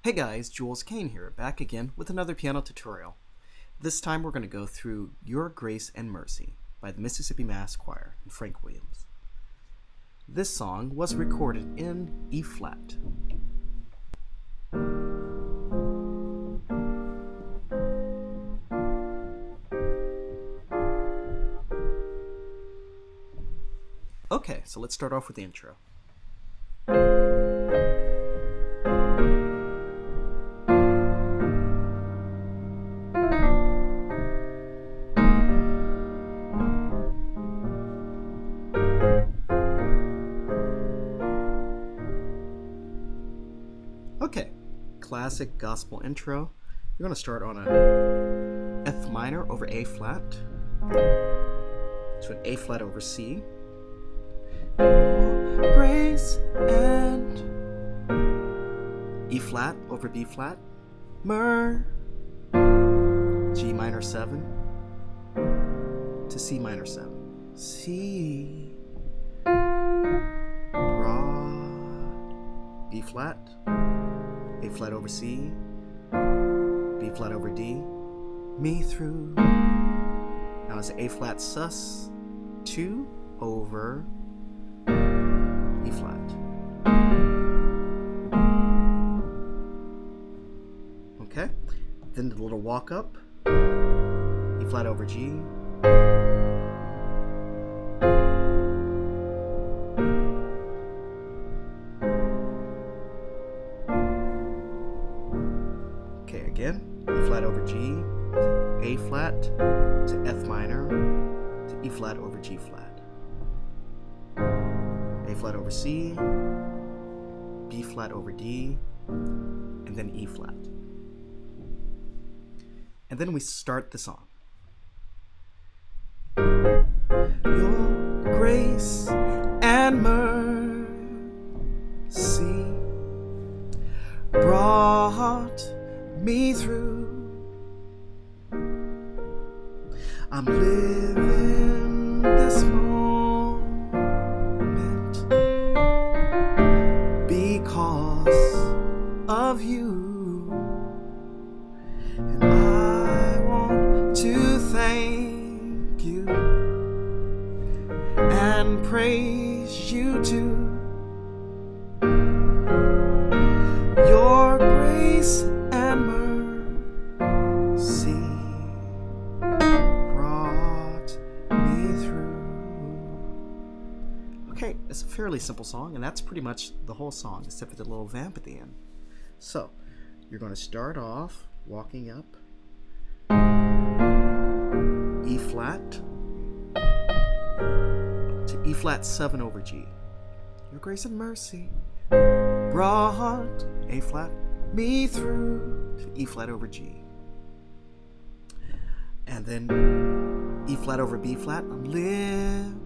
Hey guys, Jules Kane here, back again with another piano tutorial. This time we're going to go through Your Grace and Mercy by the Mississippi Mass Choir and Frank Williams. This song was recorded in E flat. Okay, so let's start off with the intro. Okay, classic gospel intro. You're going to start on a F minor over A flat, to an A flat over C, Your grace and E flat over B flat, G minor 7 to C minor 7, C, B flat, A flat over C, B flat over D, me through. Now it's A flat sus, 2 over E flat. Okay, then the little walk up, E flat over G, okay, again, E flat over G, to A flat, to F minor, to E flat over G flat, A flat over C, B flat over D, and then E flat. And then we start the song. Your grace and mercy brought me through. I'm living this moment because of you, and I want to thank you and praise you too. Your grace and mercy brought me through. Okay, it's a fairly simple song, and that's pretty much the whole song, except for the little vamp at the end. So, you're going to start off walking up E flat to E flat 7 over G. Your grace and mercy brought A flat me through to E flat over G. And then E flat over B flat. I'm living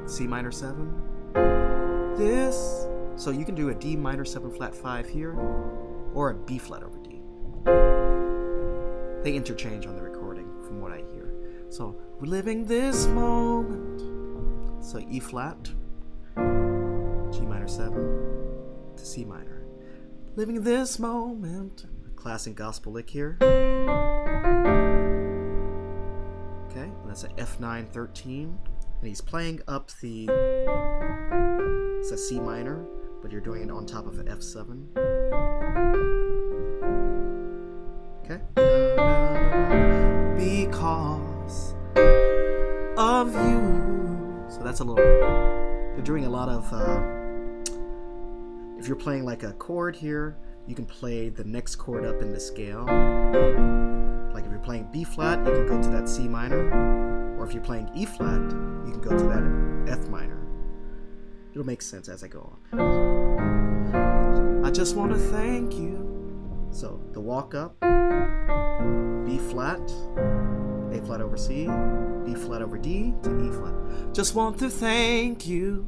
C minor 7. This, so you can do a D minor 7 flat 5 here, or a B flat over D. They interchange on the recording from what I hear. So we're living this moment. So E flat, G minor 7 to C minor. Living this moment. Classic gospel lick here. Okay, and that's an F9 13. And he's playing up the, it's a C minor, but you're doing it on top of an F7. Okay. Because of you. So that's a little, they're doing a lot of, if you're playing like a chord here, you can play the next chord up in the scale. Like if you're playing B flat, you can go to that C minor. Or if you're playing E flat, you can go to that F minor. It'll make sense as I go on. I just want to thank you. So the walk up, B flat, A flat over C, B flat over D to E flat. Just want to thank you.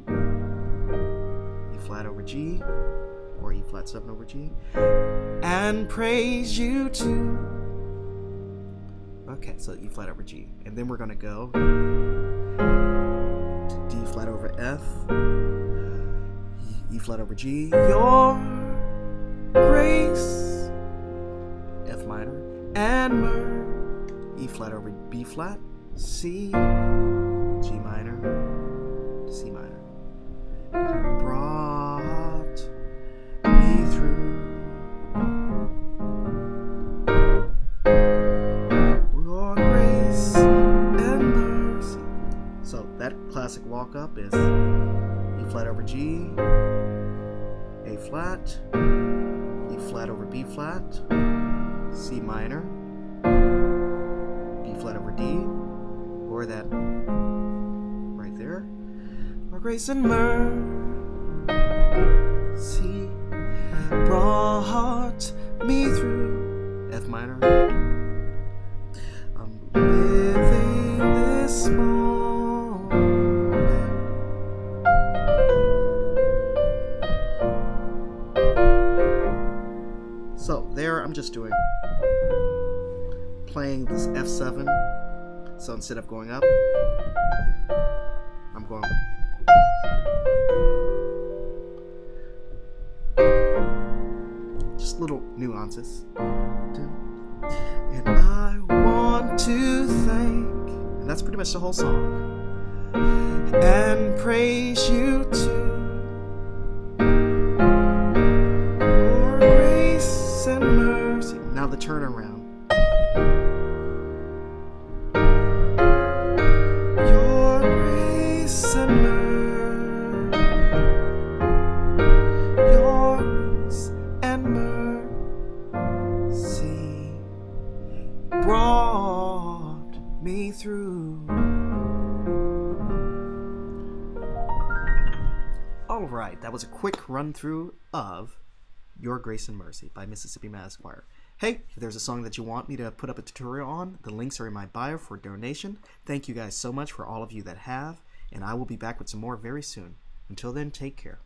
E flat over G, or E flat 7 over G, and praise you too. Okay, so E flat over G, and then we're gonna go to D flat over F, E flat over G. Your grace, F minor, and E flat over B flat, C, G minor, C minor. Brought me through. Your grace and mercy. So that classic walk up is E flat over G, A flat, E flat over B flat, C minor, B flat over D, or that right there. Our grace and mercy brought me through, F minor. I'm living this moment. So there I'm just playing this F7. So instead of going up, I'm going just little nuances. And I want to thank, and that's pretty much the whole song, and praise you too. Your grace and mercy. Now the turnaround. Your grace and mercy. Your grace and mercy brought me through. All right, that was a quick run through of Your Grace and Mercy by Mississippi Mass Choir. Hey, if there's a song that you want me to put up a tutorial on, the links are in my bio for donation. Thank you guys so much for all of you that have, and I will be back with some more very soon. Until then, take care.